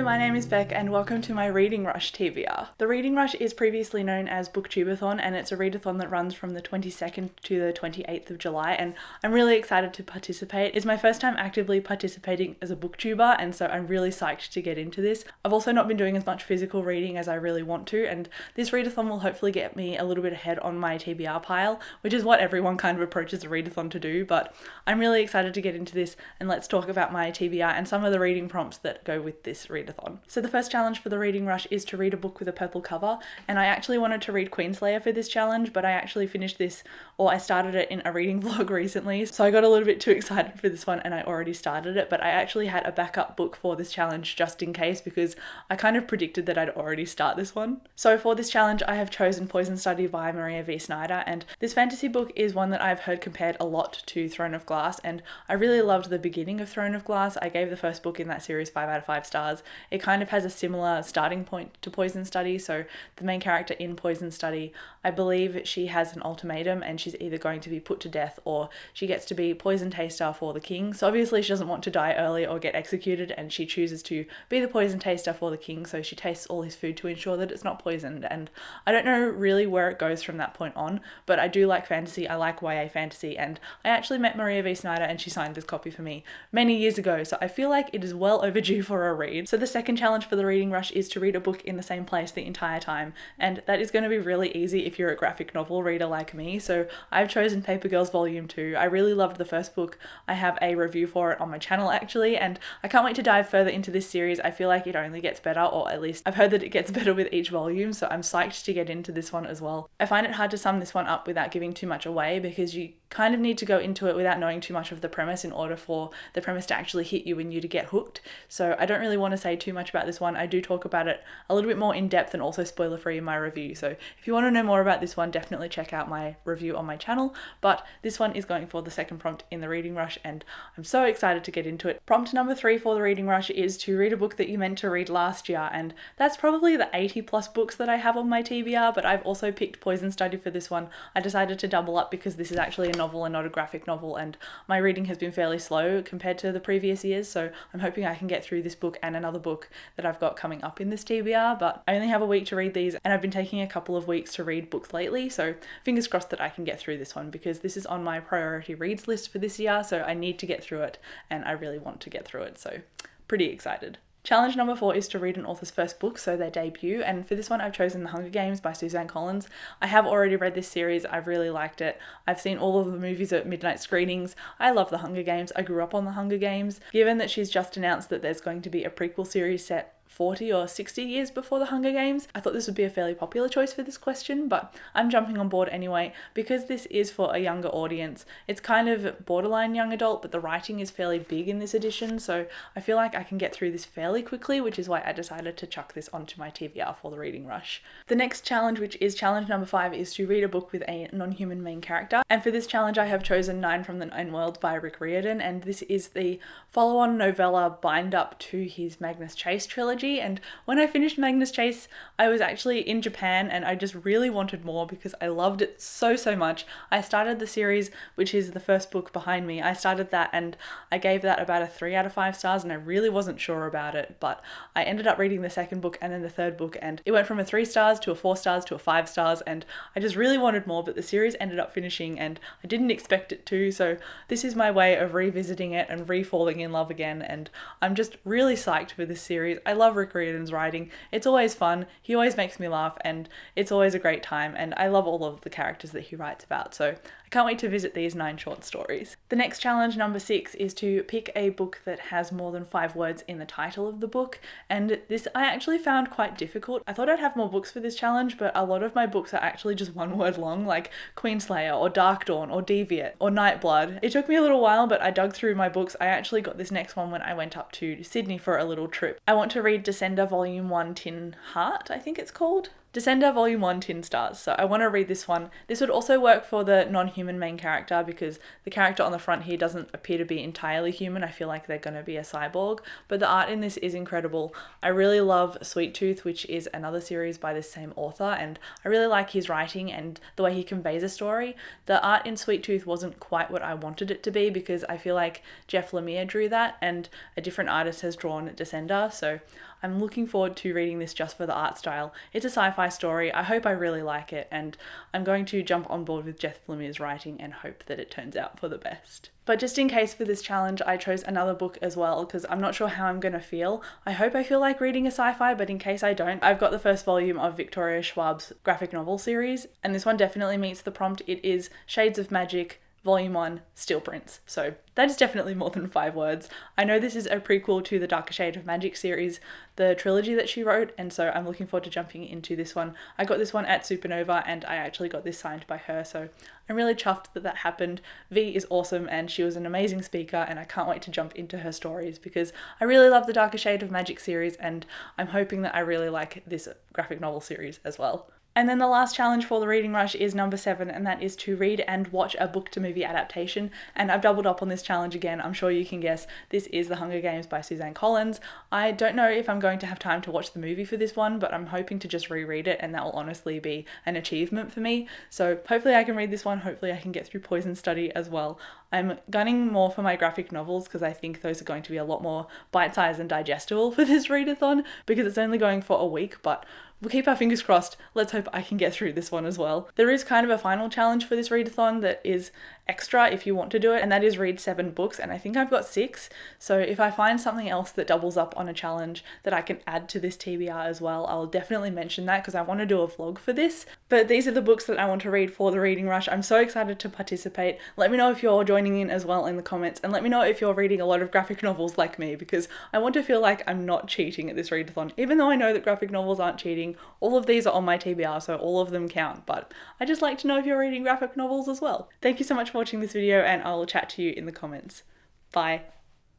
Hello, my name is Beck and welcome to my Reading Rush TBR. The Reading Rush is previously known as Booktubeathon, and it's a readathon that runs from the 22nd to the 28th of July, and I'm really excited to participate. It's my first time actively participating as a booktuber, and so I'm really psyched to get into this. I've also not been doing as much physical reading as I really want to, and this readathon will hopefully get me a little bit ahead on my TBR pile, which is what everyone kind of approaches a readathon to do, but I'm really excited to get into this, and let's talk about my TBR and some of the reading prompts that go with this readathon. So the first challenge for the Reading Rush is to read a book with a purple cover, and I actually wanted to read Queenslayer for this challenge, but I actually finished this, or I started it in a reading vlog recently, so I got a little bit too excited for this one and I already started it, but I actually had a backup book for this challenge just in case because I kind of predicted that I'd already start this one. So for this challenge I have chosen Poison Study by Maria V. Snyder, and this fantasy book is one that I've heard compared a lot to Throne of Glass, and I really loved the beginning of Throne of Glass. I gave the first book in that series 5 out of 5 stars. It kind of has a similar starting point to Poison Study, so the main character in Poison Study, I believe she has an ultimatum and she's either going to be put to death or she gets to be poison taster for the king. So obviously she doesn't want to die early or get executed, and she chooses to be the poison taster for the king, so she tastes all his food to ensure that it's not poisoned. And I don't know really where it goes from that point on, but I do like fantasy, I like YA fantasy, and I actually met Maria V. Snyder and she signed this copy for me many years ago, so I feel like it is well overdue for a read. So the second challenge for the Reading Rush is to read a book in the same place the entire time, and that is going to be really easy if you're a graphic novel reader like me. So I've chosen Paper Girls Volume 2. I really loved the first book. I have a review for it on my channel actually, and I can't wait to dive further into this series. I feel like it only gets better, or at least I've heard that it gets better with each volume, so I'm psyched to get into this one as well. I find it hard to sum this one up without giving too much away because you kind of need to go into it without knowing too much of the premise in order for the premise to actually hit you and you to get hooked. So I don't really want to say too much about this one. I do talk about it a little bit more in depth and also spoiler free in my review. So if you want to know more about this one, definitely check out my review on my channel. But this one is going for the second prompt in the Reading Rush, and I'm so excited to get into it. Prompt number 3 for the Reading Rush is to read a book that you meant to read last year, and that's probably the 80 plus books that I have on my TBR, but I've also picked Poison Study for this one. I decided to double up because this is actually a novel and not a graphic novel, and my reading has been fairly slow compared to the previous years, so I'm hoping I can get through this book and another book that I've got coming up in this TBR, but I only have a week to read these and I've been taking a couple of weeks to read books lately, so fingers crossed that I can get through this one because this is on my priority reads list for this year, so I need to get through it and I really want to get through it, so pretty excited. Challenge number 4 is to read an author's first book, so their debut, and for this one I've chosen The Hunger Games by Suzanne Collins. I have already read this series, I've really liked it. I've seen all of the movies at midnight screenings. I love The Hunger Games, I grew up on The Hunger Games. Given that she's just announced that there's going to be a prequel series set 40 or 60 years before The Hunger Games, I thought this would be a fairly popular choice for this question, but I'm jumping on board anyway because this is for a younger audience. It's kind of borderline young adult, but the writing is fairly big in this edition, so I feel like I can get through this fairly quickly, which is why I decided to chuck this onto my TBR for the Reading Rush. The next challenge, which is challenge number 5, is to read a book with a non-human main character, and for this challenge I have chosen 9 from the Nine Worlds by Rick Riordan, and this is the follow-on novella bind-up to his Magnus Chase trilogy. And when I finished Magnus Chase, I was actually in Japan and I just really wanted more because I loved it so much. I started the series, which is the first book behind me. I started that and I gave that about a 3 out of 5 stars, and I really wasn't sure about it, but I ended up reading the second book and then the third book, and it went from a 3 stars to a 4 stars to a 5 stars, and I just really wanted more, but the series ended up finishing and I didn't expect it to, so this is my way of revisiting it and re-falling in love again, and I'm just really psyched for this series. I love Rick Riordan's writing. It's always fun, he always makes me laugh, and it's always a great time, and I love all of the characters that he writes about, so I can't wait to visit these 9 short stories. The next challenge, number 6, is to pick a book that has more than 5 words in the title of the book, and this I actually found quite difficult. I thought I'd have more books for this challenge, but a lot of my books are actually just 1 word long, like Queenslayer or Dark Dawn or Deviate or Nightblood. It took me a little while, but I dug through my books. I actually got this next one when I went up to Sydney for a little trip. I want to read Descender Volume 1 Tin Heart, I think it's called. Descender Volume 1 Tin Stars, so I want to read this one. This would also work for the non-human main character because the character on the front here doesn't appear to be entirely human. I feel like they're going to be a cyborg, but the art in this is incredible. I really love Sweet Tooth, which is another series by this same author, and I really like his writing and the way he conveys a story. The art in Sweet Tooth wasn't quite what I wanted it to be because I feel like Jeff Lemire drew that and a different artist has drawn Descender, so I'm looking forward to reading this just for the art style. It's a sci-fi story. I hope I really like it, and I'm going to jump on board with Jeff Lemire's writing and hope that it turns out for the best. But just in case for this challenge, I chose another book as well because I'm not sure how I'm going to feel. I hope I feel like reading a sci-fi, but in case I don't, I've got the first volume of Victoria Schwab's graphic novel series, and this one definitely meets the prompt. It is Shades of Magic, Volume 1, Steel Prince. So that is definitely more than 5 words. I know this is a prequel to the Darker Shade of Magic series, the trilogy that she wrote, and so I'm looking forward to jumping into this one. I got this one at Supernova, and I actually got this signed by her, so I'm really chuffed that that happened. V is awesome, and she was an amazing speaker, and I can't wait to jump into her stories because I really love the Darker Shade of Magic series, and I'm hoping that I really like this graphic novel series as well. And then the last challenge for the Reading Rush is number 7, and that is to read and watch a book to movie adaptation. And I've doubled up on this challenge again. I'm sure you can guess. This is The Hunger Games by Suzanne Collins. I don't know if I'm going to have time to watch the movie for this one, but I'm hoping to just reread it, and that will honestly be an achievement for me. So hopefully I can read this one. Hopefully I can get through Poison Study as well. I'm gunning more for my graphic novels because I think those are going to be a lot more bite-sized and digestible for this readathon because it's only going for a week, but we'll keep our fingers crossed. Let's hope I can get through this one as well. There is kind of a final challenge for this readathon that is extra if you want to do it, and that is read 7 books, and I think I've got 6. So if I find something else that doubles up on a challenge that I can add to this TBR as well, I'll definitely mention that because I want to do a vlog for this. But these are the books that I want to read for the Reading Rush. I'm so excited to participate. Let me know if you're joining in as well in the comments, and let me know if you're reading a lot of graphic novels like me because I want to feel like I'm not cheating at this readathon. Even though I know that graphic novels aren't cheating, all of these are on my TBR, so all of them count, but I just like to know if you're reading graphic novels as well. Thank you so much for watching this video, and I'll chat to you in the comments. Bye.